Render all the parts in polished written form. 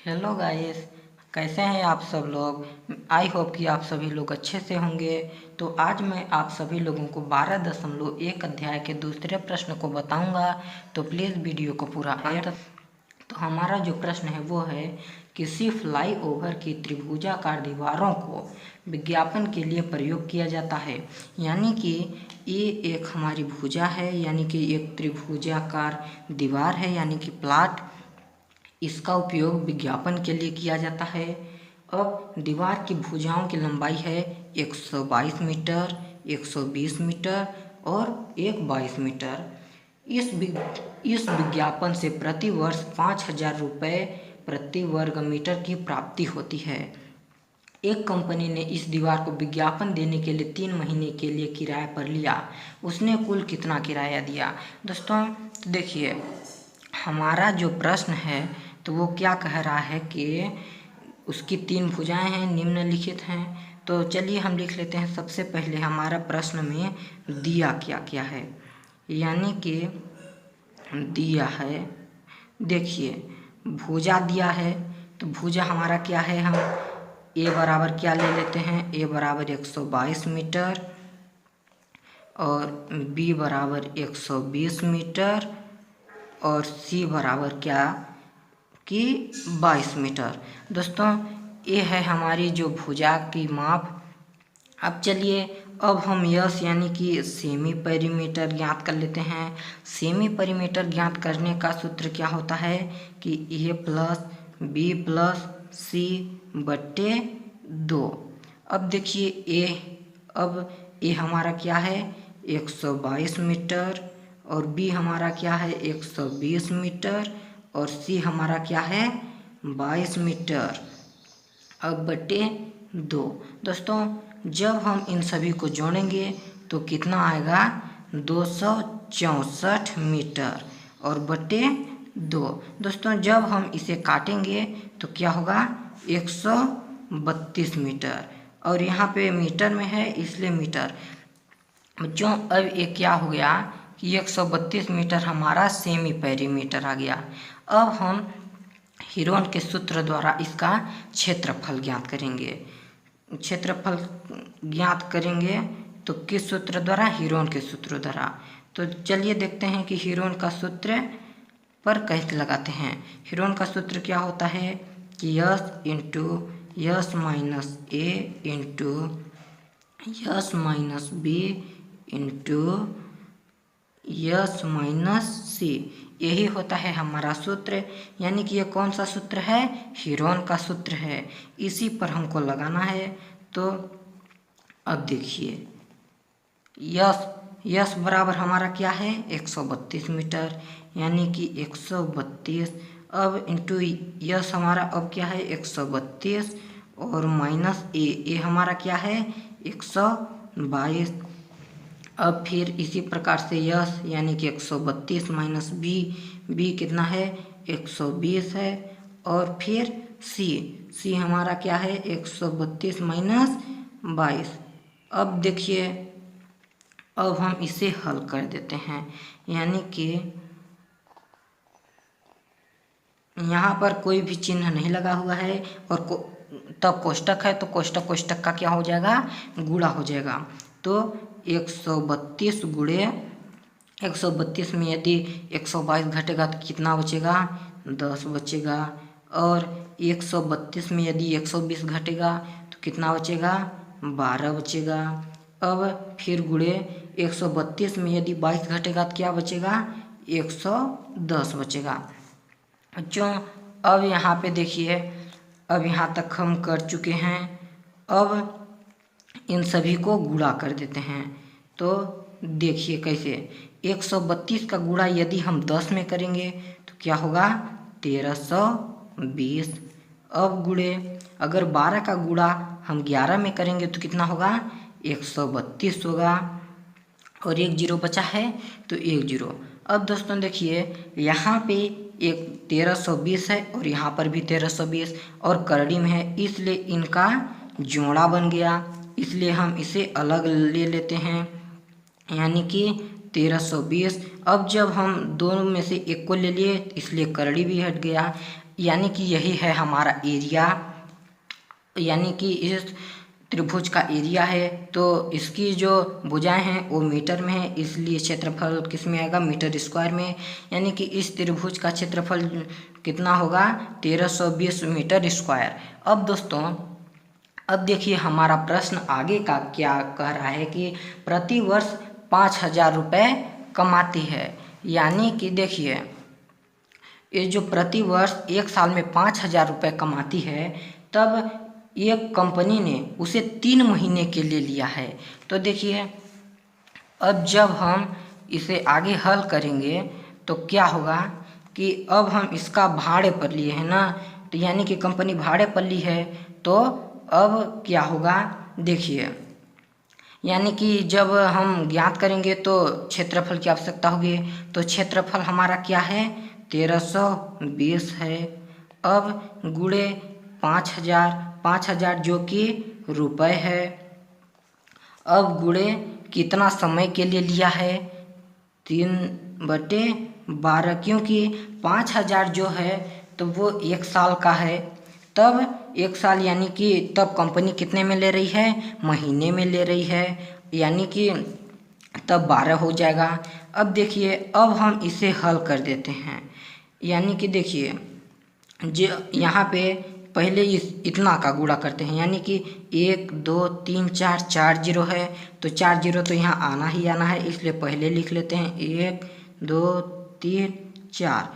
Hello guys, कैसे हैं आप सब लोग। आई होप कि आप सभी लोग अच्छे से होंगे। तो आज मैं आप सभी लोगों को 12.1 अध्याय के दूसरे प्रश्न को बताऊंगा। तो प्लीज़ वीडियो को पूरा अंत। तो हमारा जो प्रश्न है वो है, किसी फ्लाईओवर की त्रिभुजाकार दीवारों को विज्ञापन के लिए प्रयोग किया जाता है। यानी कि ये एक हमारी भुजा है, यानी कि एक त्रिभुजाकार दीवार है, यानी कि प्लाट। इसका उपयोग विज्ञापन के लिए किया जाता है। अब दीवार की भुजाओं की लंबाई है 122 मीटर, 120 मीटर और 22 मीटर। इस विज्ञापन से प्रति वर्ष 5,000 रुपये प्रति वर्ग मीटर की प्राप्ति होती है। एक कंपनी ने इस दीवार को विज्ञापन देने के लिए 3 महीने के लिए किराए पर लिया। उसने कुल कितना किराया दिया। दोस्तों देखिए, हमारा जो प्रश्न है तो वो क्या कह रहा है कि उसकी 3 भुजाएं हैं, निम्नलिखित हैं। तो चलिए हम लिख लेते हैं। सबसे पहले हमारा प्रश्न में दिया क्या क्या है, यानी कि दिया है, देखिए भुजा दिया है। तो भुजा हमारा क्या है, हम ए बराबर क्या ले लेते हैं, ए बराबर 122 मीटर और बी बराबर 120 मीटर और सी बराबर क्या कि 22 मीटर। दोस्तों ये है हमारी जो भुजा की माप। अब चलिए, अब हम यस यानी कि सेमी पेरीमीटर ज्ञात कर लेते हैं। सेमी पेरीमीटर ज्ञात करने का सूत्र क्या होता है कि ए प्लस बी प्लस सी बट्टे 2। अब देखिए अब ए हमारा क्या है 122 मीटर और बी हमारा क्या है 120 मीटर और सी हमारा क्या है 22 मीटर। अब बटे 2। दोस्तों जब हम इन सभी को जोड़ेंगे तो कितना आएगा 264 मीटर और बटे 2। दोस्तों जब हम इसे काटेंगे तो क्या होगा 132 मीटर और यहाँ पे मीटर में है इसलिए मीटर। बच्चों अब ये क्या हो गया कि 132 मीटर हमारा सेमी पेरीमीटर आ गया। अब हम हीरोन के सूत्र द्वारा इसका क्षेत्रफल ज्ञात करेंगे। क्षेत्रफल ज्ञात करेंगे तो किस सूत्र द्वारा, हीरोन के सूत्र द्वारा। तो चलिए देखते हैं कि हीरोन का सूत्र पर कैसे लगाते हैं। हीरोन का सूत्र क्या होता है कि S into S minus A into S minus B into S minus C, यही होता है हमारा सूत्र। यानी कि ये कौन सा सूत्र है, हीरोन का सूत्र है। इसी पर हमको लगाना है। तो अब देखिए यस बराबर हमारा क्या है 132 मीटर, यानी कि 132। अब इंटू यस हमारा अब क्या है 132 और माइनस ए हमारा क्या है 122। अब फिर इसी प्रकार से यस यानी कि 132 माइनस बी कितना है 120 है और फिर सी हमारा क्या है 132 माइनस 22। अब देखिए अब हम इसे हल कर देते हैं, यानी कि यहाँ पर कोई भी चिन्ह नहीं लगा हुआ है और तब कोष्टक है तो कोष्टक का क्या हो जाएगा गुणा हो जाएगा। तो 132 गुणे 132 में यदि 122 घटेगा तो कितना बचेगा 10 बचेगा और 132 में यदि 120 घटेगा तो कितना बचेगा 12 बचेगा। अब फिर गुणे 132 में यदि 22 घटेगा तो क्या बचेगा 110 बचेगा। बच्चों अब यहाँ पे देखिए, अब यहाँ तक हम कर चुके हैं। अब इन सभी को गुणा कर देते हैं। तो देखिए कैसे 132 का गुणा यदि हम 10 में करेंगे तो क्या होगा 1320। अब गुणे अगर 12 का गुणा हम 11 में करेंगे तो कितना होगा 132 होगा और एक जीरो बचा है तो एक जीरो। अब दोस्तों देखिए यहाँ पे एक 1320 है और यहाँ पर भी 1320 और करड़ी में है, इसलिए इनका जोड़ा बन गया, इसलिए हम इसे अलग ले लेते हैं। यानी कि 1320। अब जब हम दोनों में से एक को ले लिए इसलिए करड़ी भी हट गया, यानी कि यही है हमारा एरिया, यानी कि इस त्रिभुज का एरिया है। तो इसकी जो भुजाएं हैं वो मीटर में है, इसलिए क्षेत्रफल किस में आएगा, मीटर स्क्वायर में। यानी कि इस त्रिभुज का क्षेत्रफल कितना होगा, 1320 मीटर स्क्वायर। अब दोस्तों अब देखिए हमारा प्रश्न आगे का क्या कह रहा है कि प्रति वर्ष 5000 रुपये कमाती है। यानी कि देखिए ये जो प्रति वर्ष एक साल में 5000 रुपये कमाती है, तब एक कंपनी ने उसे 3 महीने के लिए लिया है। तो देखिए अब जब हम इसे आगे हल करेंगे तो क्या होगा कि अब हम इसका भाड़े पर लिए हैं ना, तो यानी कि कंपनी भाड़े पर ली है। तो अब क्या होगा देखिए, यानी कि जब हम ज्ञात करेंगे तो क्षेत्रफल की आवश्यकता होगी। तो क्षेत्रफल हमारा क्या है, 1320 है। अब गुणे 5000 जो कि रुपए है। अब गुणे कितना समय के लिए लिया है, 3/12, क्योंकि 5000 जो है तो वो एक साल का है। तब एक साल यानी कि तब कंपनी कितने में ले रही है, महीने में ले रही है, यानी कि तब 12 हो जाएगा। अब देखिए अब हम इसे हल कर देते हैं, यानी कि देखिए जो यहाँ पे पहले इतना का गुणा करते हैं, यानी कि 1 2 3 4 जीरो है, तो 4 जीरो तो यहाँ आना ही आना है, इसलिए पहले लिख लेते हैं 1 2 3 4।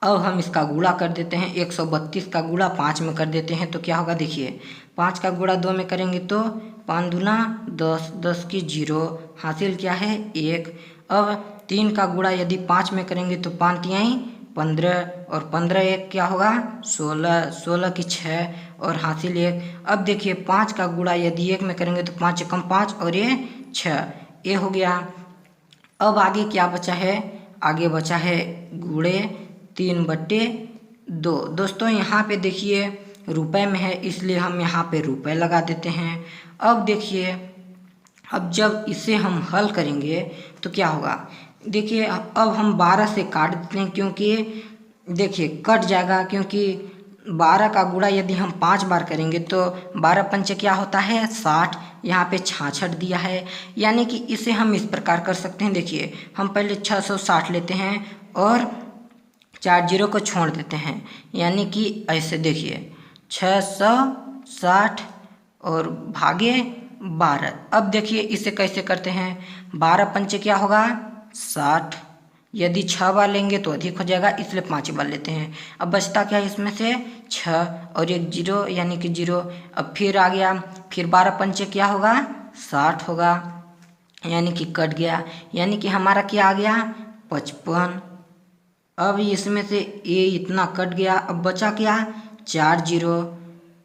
अब हम इसका गुणा कर देते हैं, 132 का गुणा 5 में कर देते हैं तो क्या होगा देखिए, 5 का गुणा 2 में करेंगे तो 5 दूना 10, 10 की 0, हासिल क्या है 1। अब 3 का गुणा यदि 5 में करेंगे तो 5 तिहाई 15 और 15 एक क्या होगा 16, 16 की 6 और हासिल 1। अब देखिए 5 का गुणा यदि 1 में करेंगे तो 5 एकम 5 और ये 6, ये हो गया। अब आगे क्या बचा है, आगे बचा है गुणे 3/2। दोस्तों यहाँ पे देखिए रुपए में है, इसलिए हम यहाँ पे रुपए लगा देते हैं। अब देखिए अब जब इसे हम हल करेंगे तो क्या होगा देखिए, अब हम 12 से काट देते हैं, क्योंकि देखिए कट जाएगा, क्योंकि 12 का गुणा यदि हम 5 बार करेंगे तो 12 पंचे क्या होता है 60, यहाँ पे 66 दिया है। यानी कि इसे हम इस प्रकार कर सकते हैं, देखिए हम पहले 660 लेते हैं और 4 जीरो को छोड़ देते हैं, यानी कि ऐसे देखिए 660 और भागे 12। अब देखिए इसे कैसे करते हैं, 12 पंचे क्या होगा 60, यदि 6 बार लेंगे तो अधिक हो जाएगा, इसलिए 5 बार लेते हैं। अब बचता क्या है इसमें से 6 और 1 जीरो, यानी कि 0। अब फिर आ गया, फिर 12 पंचे क्या होगा 60 होगा, यानी कि कट गया, यानी कि हमारा क्या आ गया 55। अब इसमें से ये इतना कट गया, अब बचा क्या 4 जीरो,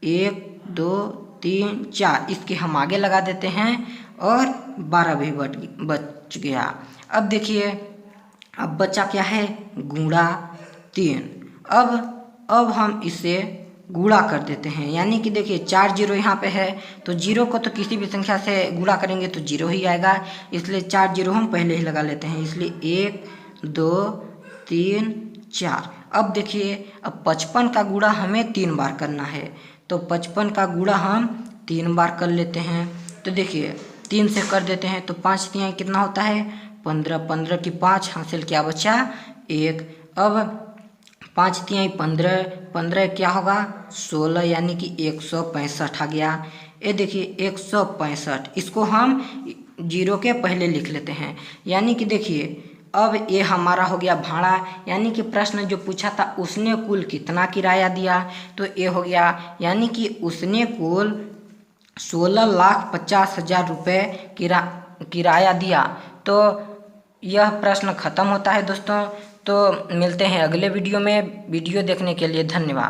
1 2 3 4, इसके हम आगे लगा देते हैं और 12 भी बच गया। अब देखिए अब बचा क्या है गुणा 3। अब हम इसे गुणा कर देते हैं, यानी कि देखिए 4 जीरो यहाँ पे है, तो जीरो को तो किसी भी संख्या से गुणा करेंगे तो 0 ही आएगा, इसलिए 4 जीरो हम पहले ही लगा लेते हैं, इसलिए 1 2 3 4। अब देखिए अब 55 का गुणा हमें 3 बार करना है, तो 55 का गुणा हम 3 बार कर लेते हैं। तो देखिए 3 से कर देते हैं तो 5 तिहाई कितना होता है 15, 15 की 5, हासिल क्या बचा 1। अब 5 तिहाई 15, 15 क्या होगा 16, यानी कि 165 आ गया। ये देखिए 165, इसको हम 0 के पहले लिख लेते हैं, यानी कि देखिए अब ये हमारा हो गया भाड़ा, यानी कि प्रश्न जो पूछा था उसने कुल कितना किराया दिया, तो ये हो गया, यानी कि उसने कुल 16,50,000 रुपये किराया दिया। तो यह प्रश्न खत्म होता है दोस्तों। तो मिलते हैं अगले वीडियो में। वीडियो देखने के लिए धन्यवाद।